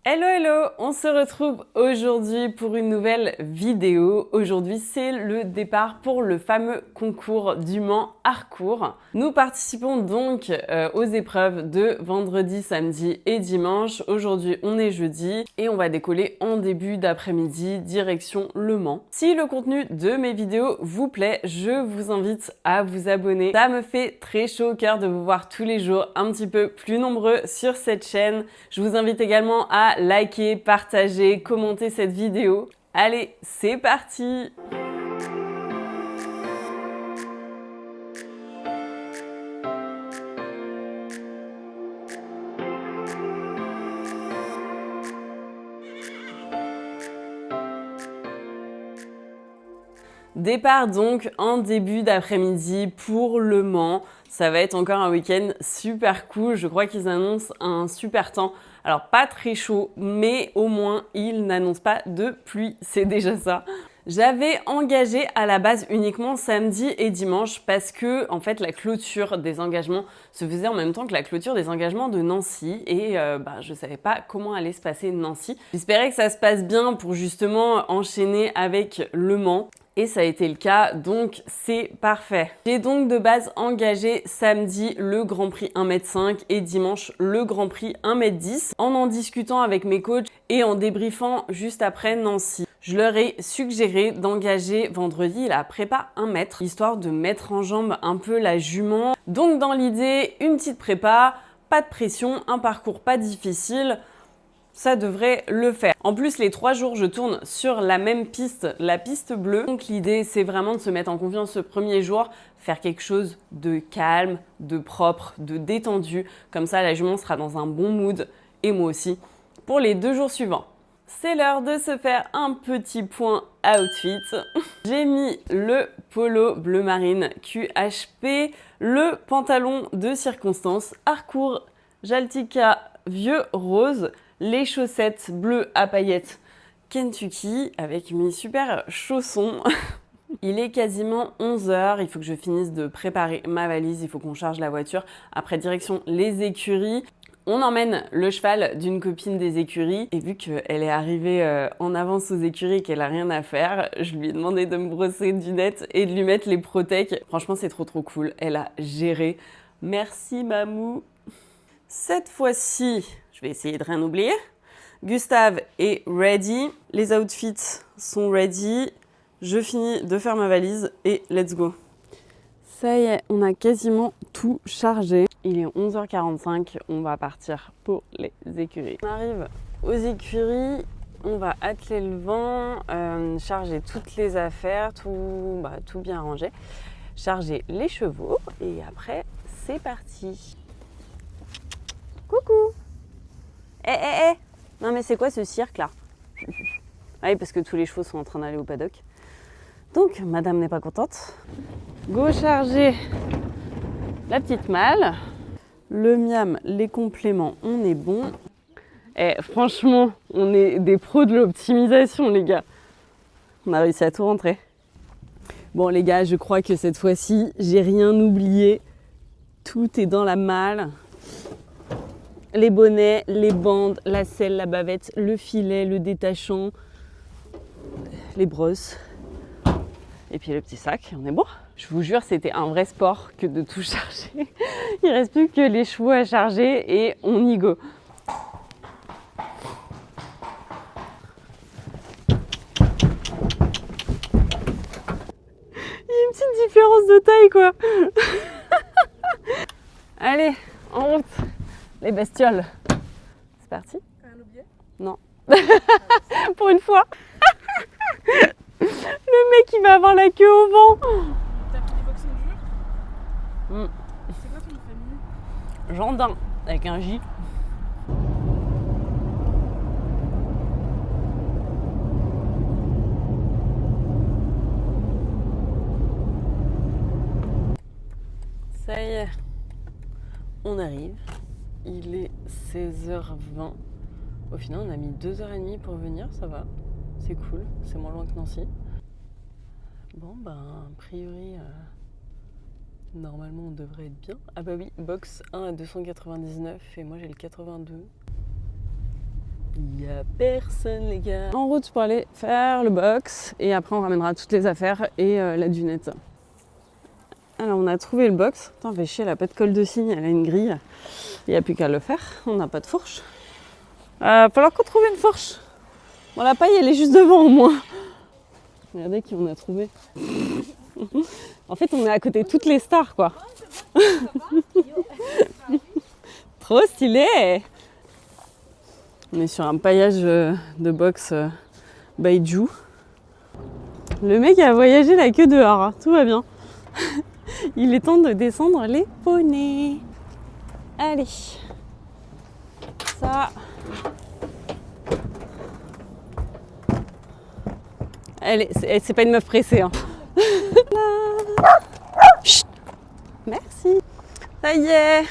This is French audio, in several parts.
Hello hello, on se retrouve aujourd'hui pour une nouvelle vidéo. Aujourd'hui c'est le départ pour le fameux concours du Mans Harcourt. Nous participons donc aux épreuves de vendredi, samedi et dimanche. Aujourd'hui on est jeudi et on va décoller en début d'après-midi direction Le Mans. Si le contenu de mes vidéos vous plaît, je vous invite à vous abonner. Ça me fait très chaud au cœur de vous voir tous les jours un petit peu plus nombreux sur cette chaîne. Je vous invite également à liker, partager, commenter cette vidéo. Allez, c'est parti! Départ donc en début d'après-midi pour Le Mans. Ça va être encore un week-end super cool. Je crois qu'ils annoncent un super temps. Alors pas très chaud, mais au moins ils n'annoncent pas de pluie. C'est déjà ça. J'avais engagé à la base uniquement samedi et dimanche parce que en fait la clôture des engagements se faisait en même temps que la clôture des engagements de Nancy et je savais pas comment allait se passer Nancy. J'espérais que ça se passe bien pour justement enchaîner avec Le Mans. Et ça a été le cas, donc c'est parfait. J'ai donc de base engagé samedi le Grand Prix 1,5 m et dimanche le Grand Prix 1,10 m en discutant avec mes coachs et en débriefant juste après Nancy. Je leur ai suggéré d'engager vendredi la prépa 1 mètre, histoire de mettre en jambe un peu la jument. Donc dans l'idée, une petite prépa, pas de pression, un parcours pas difficile. Ça devrait le faire. En plus, les 3 jours, je tourne sur la même piste, la piste bleue. Donc l'idée, c'est vraiment de se mettre en confiance ce premier jour, faire quelque chose de calme, de propre, de détendu. Comme ça, la jument sera dans un bon mood, et moi aussi, pour les 2 jours suivants. C'est l'heure de se faire un petit point outfit. J'ai mis le polo bleu marine QHP, le pantalon de circonstance Harcourt Jaltica vieux rose, les chaussettes bleues à paillettes Kentucky avec mes super chaussons. Il est quasiment 11 h, il faut que je finisse de préparer ma valise, il faut qu'on charge la voiture. Après, direction les écuries. On emmène le cheval d'une copine des écuries et vu qu'elle est arrivée en avance aux écuries et qu'elle a rien à faire, je lui ai demandé de me brosser du net et de lui mettre les protèques. Franchement, c'est trop cool. Elle a géré. Merci, mamou. Cette fois-ci, je vais essayer de rien oublier. Gustave est ready. Les outfits sont ready. Je finis de faire ma valise et let's go. Ça y est, on a quasiment tout chargé. Il est 11h45, on va partir pour les écuries. On arrive aux écuries, on va atteler le vent, charger toutes les affaires, tout bien ranger. Charger les chevaux et après, c'est parti. Coucou! Non mais c'est quoi ce cirque là? Ah oui, parce que tous les chevaux sont en train d'aller au paddock. Donc, madame n'est pas contente. Go charger la petite malle. Le miam, les compléments, on est bon. Franchement, on est des pros de l'optimisation, les gars. On a réussi à tout rentrer. Bon, les gars, je crois que cette fois-ci, j'ai rien oublié. Tout est dans la malle. Les bonnets, les bandes, la selle, la bavette, le filet, le détachant, les brosses. Et puis le petit sac, on est bon. Je vous jure, c'était un vrai sport que de tout charger. Il reste plus que les chevaux à charger et on y go. Il y a une petite différence de taille, quoi. Allez, en route, les bestioles. C'est parti? Rien oublié? Non. Pour une fois. Le mec, il va avoir la queue au vent. T'as pris des boxons de jour? Mm. C'est quoi ton famille? Jandin, avec un J. Ça y est, on arrive. Il est 16h20. Au final, on a mis 2h30 pour venir, ça va. C'est cool, c'est moins loin que Nancy. Bon, a priori, normalement, on devrait être bien. Ah bah oui, box 1 à 299 et moi j'ai le 82. Il n'y a personne, les gars. En route pour aller faire le box. Et après, on ramènera toutes les affaires et la dunette. Alors, on a trouvé le box. Attends, fait chier, elle n'a pas de colle de cygne, elle a une grille. Il n'y a plus qu'à le faire. On n'a pas de fourche. Va falloir qu'on trouve une fourche. Bon, la paille, elle est juste devant au moins. Regardez qui on a trouvé. En fait, on est à côté de toutes les stars, quoi. Trop stylé! On est sur un paillage de boxe Baiju. Le mec a voyagé la queue dehors, hein. Tout va bien. Il est temps de descendre les poneys. Allez. Ça. Allez, c'est pas une meuf pressée, hein. Chut. Merci. Ça y est.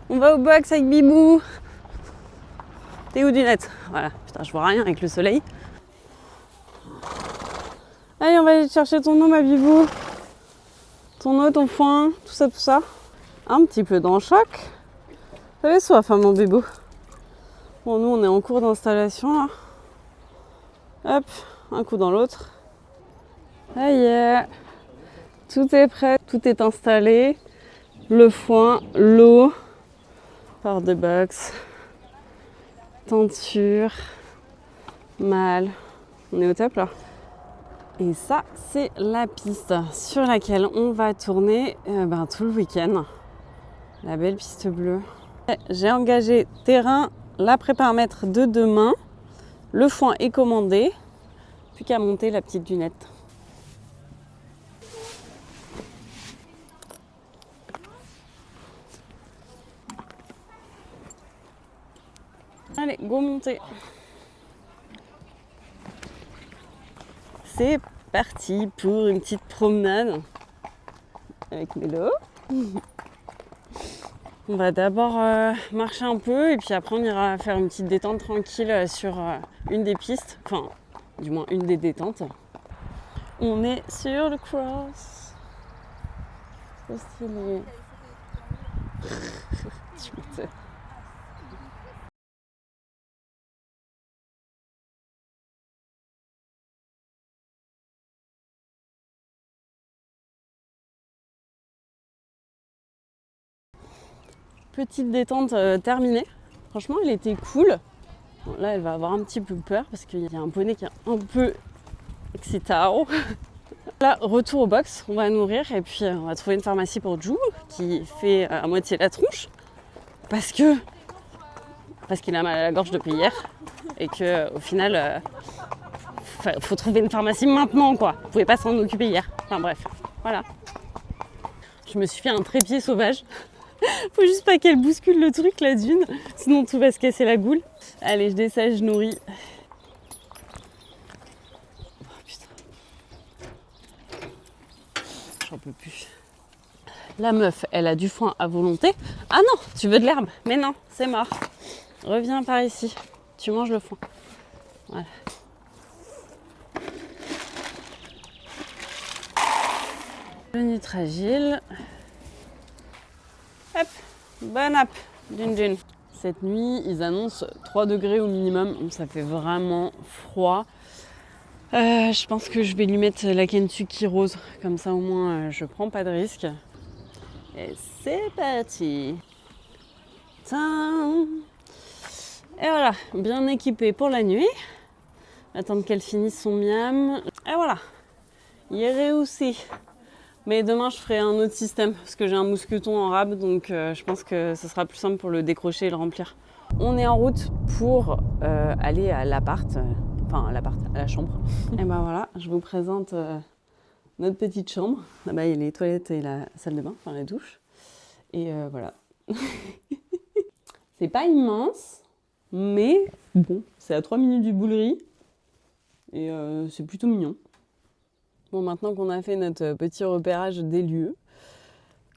On va au box avec Bibou. T'es où Dunette? Voilà, putain, je vois rien avec le soleil. Allez, on va aller chercher ton eau, ma Bibou. Ton eau, ton foin, tout ça, tout ça. Un petit peu dans le choc. T'avais soif, hein, mon bébé. Bon, nous, on est en cours d'installation, là. Hop, un coup dans l'autre. Ça y est. Tout est prêt, tout est installé. Le foin, l'eau, part de box, tenture, malle. On est au top là. Et ça, c'est la piste sur laquelle on va tourner tout le week-end. La belle piste bleue. J'ai engagé terrain, la préparamètre de demain. Le foin est commandé. Plus qu'à monter la petite dunette. Allez, go monter. C'est parti pour une petite promenade avec Mélo. On va d'abord marcher un peu et puis après on ira faire une petite détente tranquille sur une des pistes, enfin du moins une des détentes. On est sur le cross. Trop stylé. Tu m'étonnes. Petite détente terminée. Franchement, elle était cool. Bon, là, elle va avoir un petit peu peur parce qu'il y a un poney qui est un peu excitado. Là, retour au box, on va nourrir et puis on va trouver une pharmacie pour Jou qui fait à moitié la tronche parce qu'il a mal à la gorge depuis hier et qu'au final, faut trouver une pharmacie maintenant, quoi. Vous pouvez pas s'en occuper hier. Enfin bref, voilà. Je me suis fait un trépied sauvage. Faut juste pas qu'elle bouscule le truc, la dune, sinon tout va se casser la goule. Allez, je dessèche, je nourris. Oh putain. J'en peux plus. La meuf, elle a du foin à volonté. Ah non, tu veux de l'herbe? Mais non, c'est mort. Reviens par ici. Tu manges le foin. Voilà. Le Nutragile. Hop, bonne app d'une. Cette nuit, ils annoncent 3 degrés au minimum, donc ça fait vraiment froid. Je pense que je vais lui mettre la Kentucky rose, comme ça au moins je prends pas de risque. Et c'est parti. Tain. Et voilà, bien équipé pour la nuit. Attendre qu'elle finisse son miam. Et voilà, il est réussi. Mais demain, je ferai un autre système parce que j'ai un mousqueton en rab, donc je pense que ce sera plus simple pour le décrocher et le remplir. On est en route pour aller à l'appart, à la chambre. Et ben voilà, je vous présente notre petite chambre. Là-bas, il y a les toilettes et la salle de bain, enfin la douche. Et voilà. C'est pas immense, mais bon, c'est à 3 minutes du Boulerie. Et c'est plutôt mignon. Bon, maintenant qu'on a fait notre petit repérage des lieux,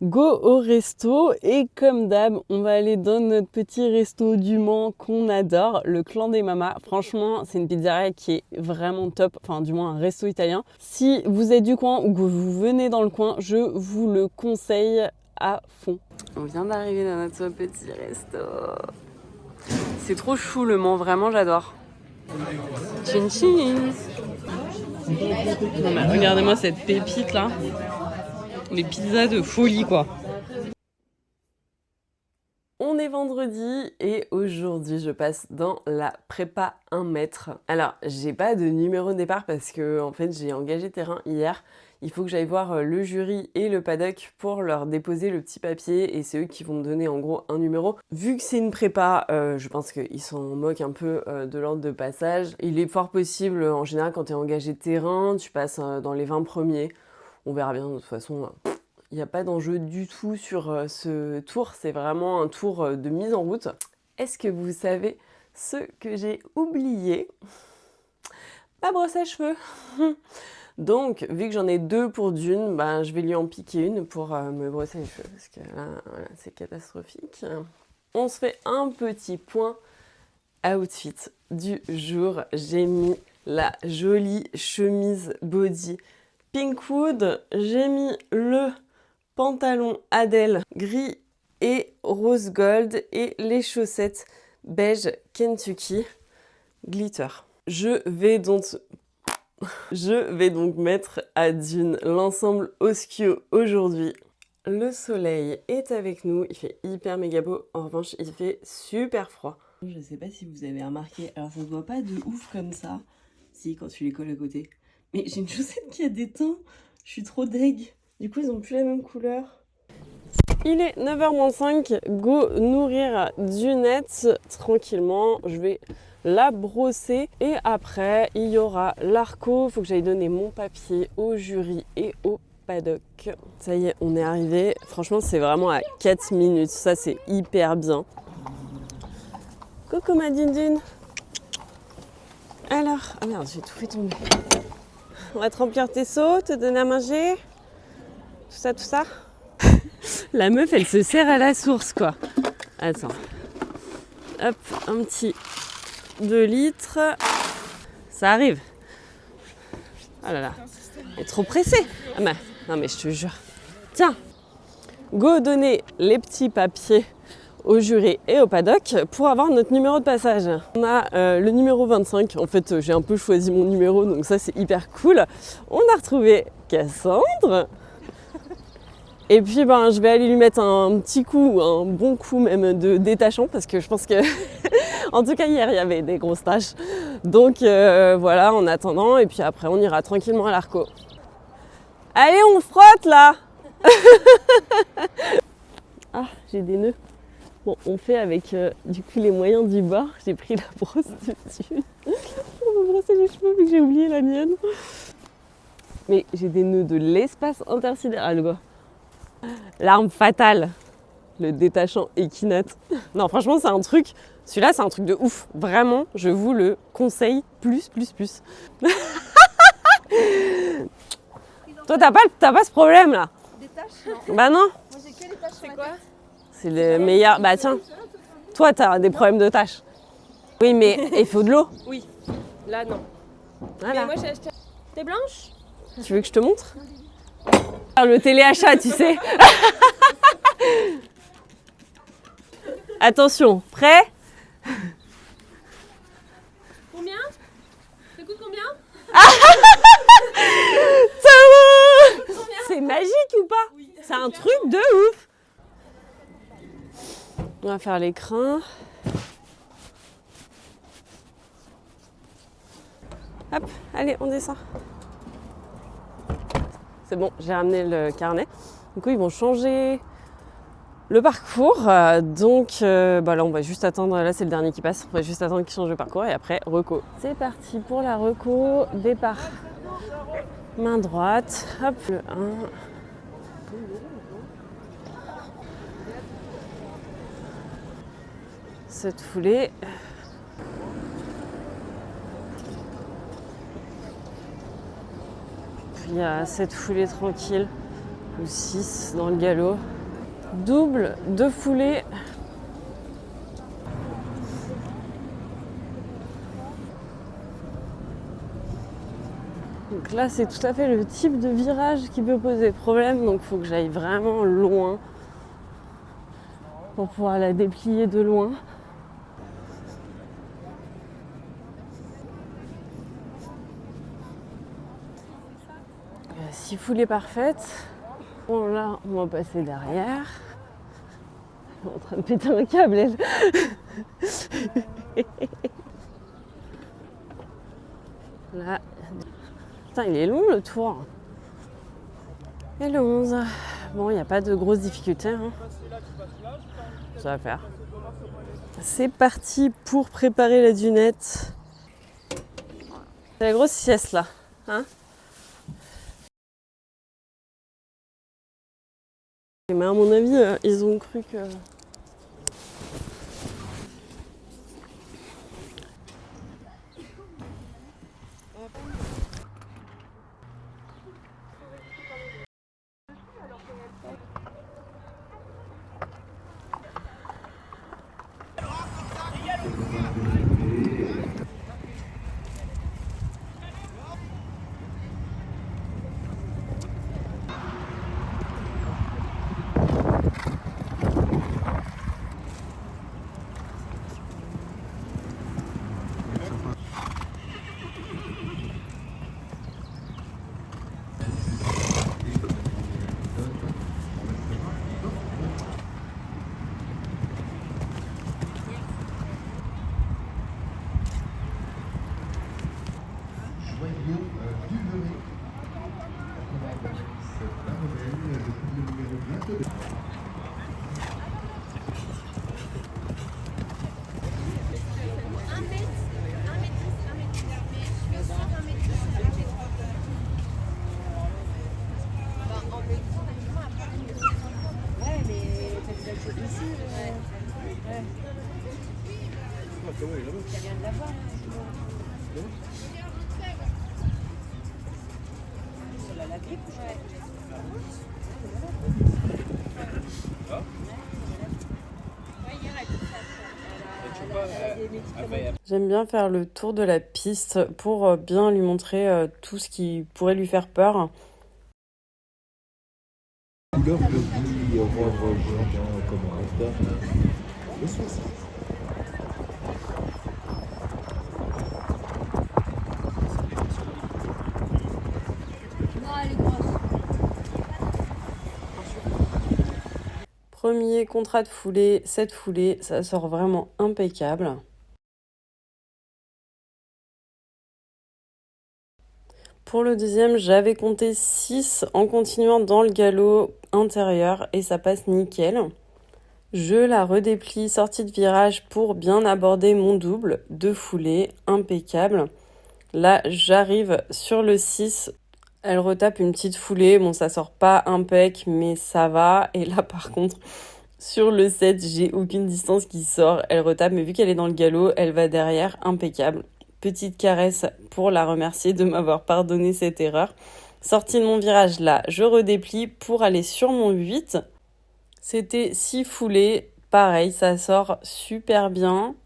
go au resto et comme d'hab, on va aller dans notre petit resto du Mans qu'on adore, le Clan des Mamas. Franchement, c'est une pizzeria qui est vraiment top, enfin du moins un resto italien. Si vous êtes du coin ou que vous venez dans le coin, je vous le conseille à fond. On vient d'arriver dans notre petit resto. C'est trop chou le Mans, vraiment j'adore. Chin chin. Non mais regardez-moi cette pépite là. Les pizzas de folie quoi. On est vendredi et aujourd'hui je passe dans la prépa 1 mètre. Alors j'ai pas de numéro de départ parce que en fait j'ai engagé terrain hier. Il faut que j'aille voir le jury et le paddock pour leur déposer le petit papier et c'est eux qui vont me donner en gros un numéro. Vu que c'est une prépa, je pense qu'ils s'en moquent un peu de l'ordre de passage. Il est fort possible, en général quand tu es engagé terrain, tu passes dans les 20 premiers. On verra bien de toute façon. Il n'y a pas d'enjeu du tout sur ce tour, c'est vraiment un tour de mise en route. Est-ce que vous savez ce que j'ai oublié? Ma brosse à cheveux. Donc, vu que j'en ai 2 pour Dune, ben, je vais lui en piquer une pour me brosser les cheveux, parce que là, voilà, c'est catastrophique. On se fait un petit point outfit du jour. J'ai mis la jolie chemise body Pinkwood. J'ai mis le pantalon Adèle gris et rose gold et les chaussettes beige Kentucky glitter. Je vais donc mettre à Dune l'ensemble Oskio aujourd'hui. Le soleil est avec nous, il fait hyper méga beau, en revanche il fait super froid. Je sais pas si vous avez remarqué, alors ça se voit pas de ouf comme ça, si quand tu les colles à côté, mais j'ai une chaussette qui a des teints, je suis trop deg, du coup ils ont plus la même couleur. Il est 9h-5, go nourrir Dunette tranquillement, je vais la brosser et après il y aura l'arco, faut que j'aille donner mon papier au jury et au paddock. Ça y est, on est arrivé, franchement c'est vraiment à 4 minutes, ça c'est hyper bien. Coucou ma Dune. Alors, ah merde, j'ai tout fait tomber. On va te remplir tes seaux, te donner à manger, tout ça, tout ça. La meuf elle se sert à la source quoi. Attends, hop, un petit 2 litres, ça arrive. Oh là là, elle est trop pressée. Ah bah, non mais je te jure. Tiens, go donner les petits papiers au jury et au paddock pour avoir notre numéro de passage. On a le numéro 25, en fait j'ai un peu choisi mon numéro donc ça c'est hyper cool. On a retrouvé Cassandre. Et puis ben, je vais aller lui mettre un petit coup, un bon coup même de détachant parce que je pense que, en tout cas hier il y avait des grosses taches. Donc voilà, en attendant, et puis après on ira tranquillement à l'arco. Allez, on frotte là. Ah, j'ai des nœuds. Bon, on fait avec du coup les moyens du bord. J'ai pris la brosse dessus pour me brosser les cheveux vu que j'ai oublié la mienne. Mais j'ai des nœuds de l'espace intersidéral quoi. L'arme fatale, le détachant équinate. Non, franchement, c'est un truc. Celui-là, c'est un truc de ouf. Vraiment, je vous le conseille plus. Toi, t'as pas ce problème là. Des taches? Non. Bah non. Moi j'ai que les taches. C'est quoi? C'est le meilleur. Bah tiens, toi, t'as des problèmes de taches. Oui, mais il faut de l'eau. Oui. Là non. Voilà. Mais moi j'ai acheté. T'es blanche? Tu veux que je te montre? Le téléachat, tu sais. Attention, prêt? Combien? Ça coûte combien? Ça va. C'est magique ou pas? Oui. C'est un truc de ouf. On va faire l'écran. Hop, allez, on descend. C'est bon, j'ai ramené le carnet. Du coup, ils vont changer le parcours. Donc bah là, on va juste attendre. Là, c'est le dernier qui passe. On va juste attendre qu'ils changent le parcours et après, reco. C'est parti pour la reco. Départ. Main droite. Hop, le 1. Cette foulée. Puis il y a cette foulée tranquille. Ou 6 dans le galop. Double, 2 foulées. Donc là, c'est tout à fait le type de virage qui peut poser problème. Donc il faut que j'aille vraiment loin pour pouvoir la déplier de loin. petite foulée parfaite. Bon là, on va passer derrière. Elle est en train de péter un câble, elle. Là. Putain, il est long le tour. Et le 11. Bon, il n'y a pas de grosses difficultés. Hein. Ça va faire. C'est parti pour préparer la dunette. C'est la grosse sieste là. Hein? Mais à mon avis, ils ont cru que... J'aime bien faire le tour de la piste pour bien lui montrer tout ce qui pourrait lui faire peur. Couleur gris, orange, comment le 60. Premier contrat de foulée, cette foulée, ça sort vraiment impeccable. Pour le deuxième, j'avais compté 6 en continuant dans le galop intérieur et ça passe nickel. Je la redéplie sortie de virage pour bien aborder mon double, 2 foulées, impeccable. Là, j'arrive sur le 6, elle retape une petite foulée, bon ça sort pas impec mais ça va. Et là par contre, sur le 7, j'ai aucune distance qui sort, elle retape mais vu qu'elle est dans le galop, elle va derrière, impeccable. Petite caresse pour la remercier de m'avoir pardonné cette erreur. Sortie de mon virage là, je redéplie pour aller sur mon 8. C'était 6 foulées, pareil, ça sort super bien.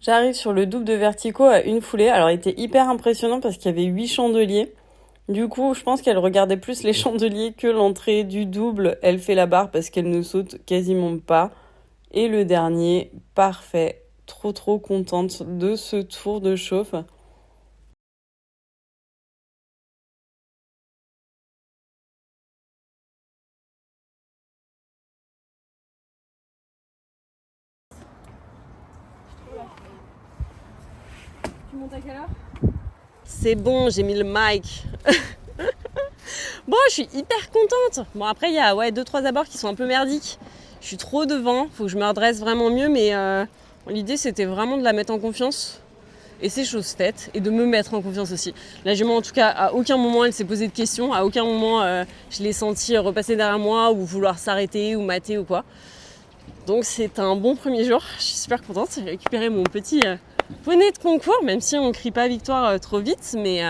J'arrive sur le double de verticaux à une foulée. Alors, il était hyper impressionnant parce qu'il y avait 8 chandeliers. Du coup, je pense qu'elle regardait plus les chandeliers que l'entrée du double. Elle fait la barre parce qu'elle ne saute quasiment pas. Et le dernier, parfait. Trop contente de ce tour de chauffe. Tu montes à quelle heure? C'est bon, j'ai mis le mic. Bon, je suis hyper contente. Bon, après, il y a 2-3 abords qui sont un peu merdiques. Je suis trop devant, faut que je me redresse vraiment mieux, mais l'idée, c'était vraiment de la mettre en confiance. Et c'est chose faite, et de me mettre en confiance aussi. La jument, en tout cas, à aucun moment, elle s'est posée de questions. À aucun moment, je l'ai senti repasser derrière moi ou vouloir s'arrêter ou mater ou quoi. Donc, c'est un bon premier jour. Je suis super contente. J'ai récupéré mon petit poney de concours, même si on ne crie pas victoire trop vite, mais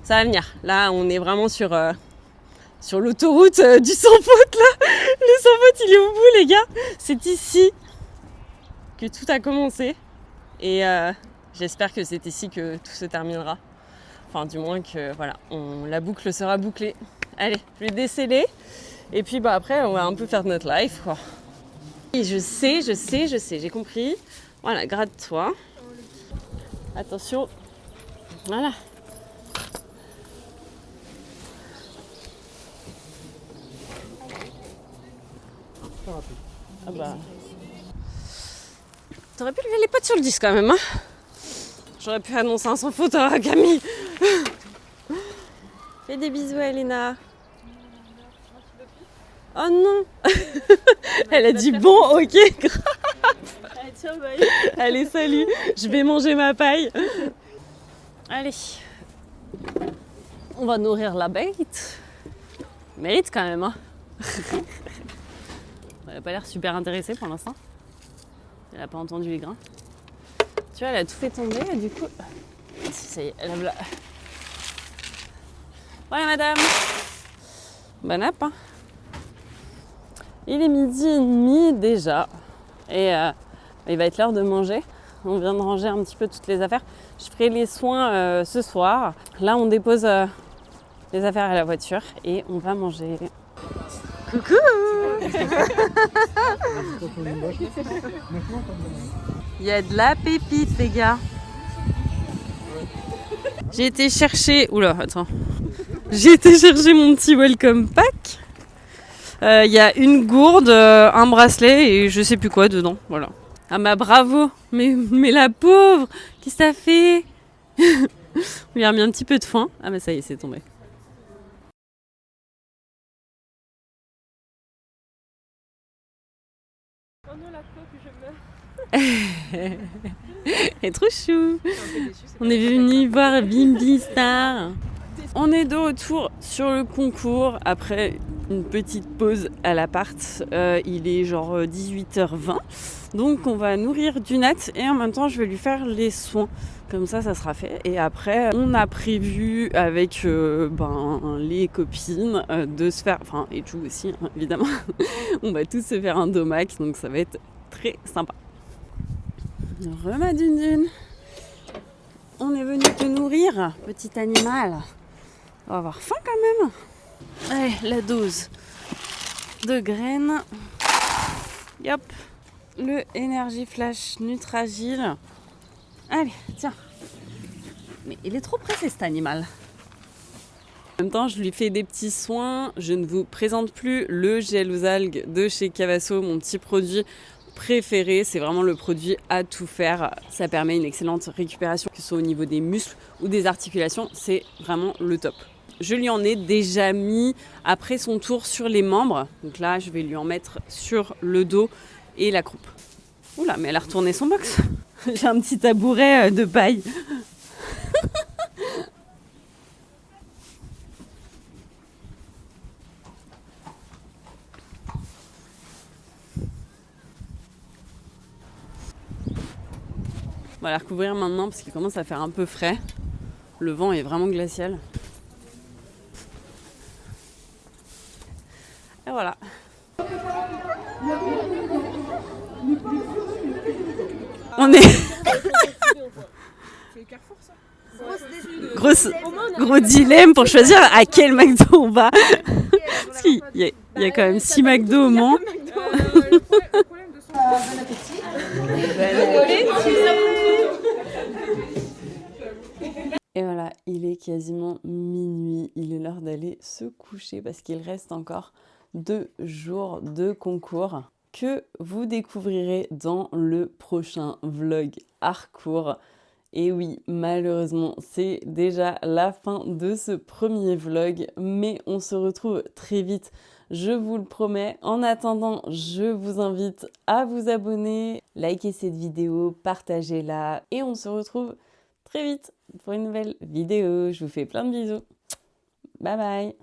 ça va venir. Là, on est vraiment sur l'autoroute du sans-faute, là. Le sans-faute, il est au bout, les gars. C'est ici que tout a commencé. Et j'espère que c'est ici que tout se terminera. Enfin, du moins que, voilà, la boucle sera bouclée. Allez, je vais déceler. Et puis, après, on va un peu faire notre life, quoi. Et je sais, j'ai compris. Voilà, gratte-toi. Attention. Voilà. rapide. Ah bah. T'aurais pu lever les potes sur le disque quand même, hein. J'aurais pu annoncer un sans faute à Camille. Fais des bisous à Elena. Oh non. Elle a dit bon, ok, grave. Allez, tiens, bye. Allez, salut. Je vais manger ma paille. Allez. On va nourrir la bête. Mérite quand même, hein. Elle a pas l'air super intéressée pour l'instant. Elle a pas entendu les grains. Tu vois, elle a tout fait tomber et du coup... Ça y est, elle a... Voilà madame. Bonne app, hein. Il est 12h30 déjà. Et il va être l'heure de manger. On vient de ranger un petit peu toutes les affaires. Je ferai les soins ce soir. Là, on dépose les affaires à la voiture et on va manger. Coucou. Il y a de la pépite, les gars. J'ai été chercher... Oula, attends. J'ai été chercher mon petit welcome pack. Il y a une gourde, un bracelet et je sais plus quoi dedans. Voilà. Ah bah bravo. Mais la pauvre. Qu'est-ce que t'as fait? On lui a remis un petit peu de foin. Ah mais ça y est, c'est tombé. Oh non, la coque, je meurs. Elle est trop chou. On est venu voir Bimbi Star. On est de retour sur le concours après une petite pause à l'appart. Il est genre 18h20. Donc on va nourrir Dunat et en même temps je vais lui faire les soins. Comme ça sera fait. Et après on a prévu avec les copines de se faire... Enfin et Chou aussi hein, évidemment. On va tous se faire un domac donc ça va être très sympa. Rema Dune. On est venu te nourrir, petit animal. On va avoir faim quand même. Allez, la dose de graines. Yop. Le Energy Flash Nutragile. Allez, tiens. Mais il est trop pressé cet animal. En même temps, je lui fais des petits soins. Je ne vous présente plus le gel aux algues de chez Cavasso, mon petit produit préféré. C'est vraiment le produit à tout faire. Ça permet une excellente récupération, que ce soit au niveau des muscles ou des articulations. C'est vraiment le top. Je lui en ai déjà mis après son tour sur les membres. Donc là, je vais lui en mettre sur le dos et la croupe. Oula, mais elle a retourné son box. J'ai un petit tabouret de paille. On va la recouvrir maintenant parce qu'il commence à faire un peu frais. Le vent est vraiment glacial. Et voilà. On est... C'est Carrefour, ça? Gros dilemme pour choisir à quel McDo on va. Parce qu'il y a quand même 6 McDo au Mans. Le problème de son... Bon appétit. Et voilà, il est quasiment minuit. Il est l'heure d'aller se coucher parce qu'il reste encore 2 jours de concours que vous découvrirez dans le prochain vlog Harcourt. Et oui, malheureusement, c'est déjà la fin de ce premier vlog, mais on se retrouve très vite, je vous le promets. En attendant, je vous invite à vous abonner, liker cette vidéo, partagez-la, et on se retrouve très vite pour une nouvelle vidéo. Je vous fais plein de bisous. Bye bye.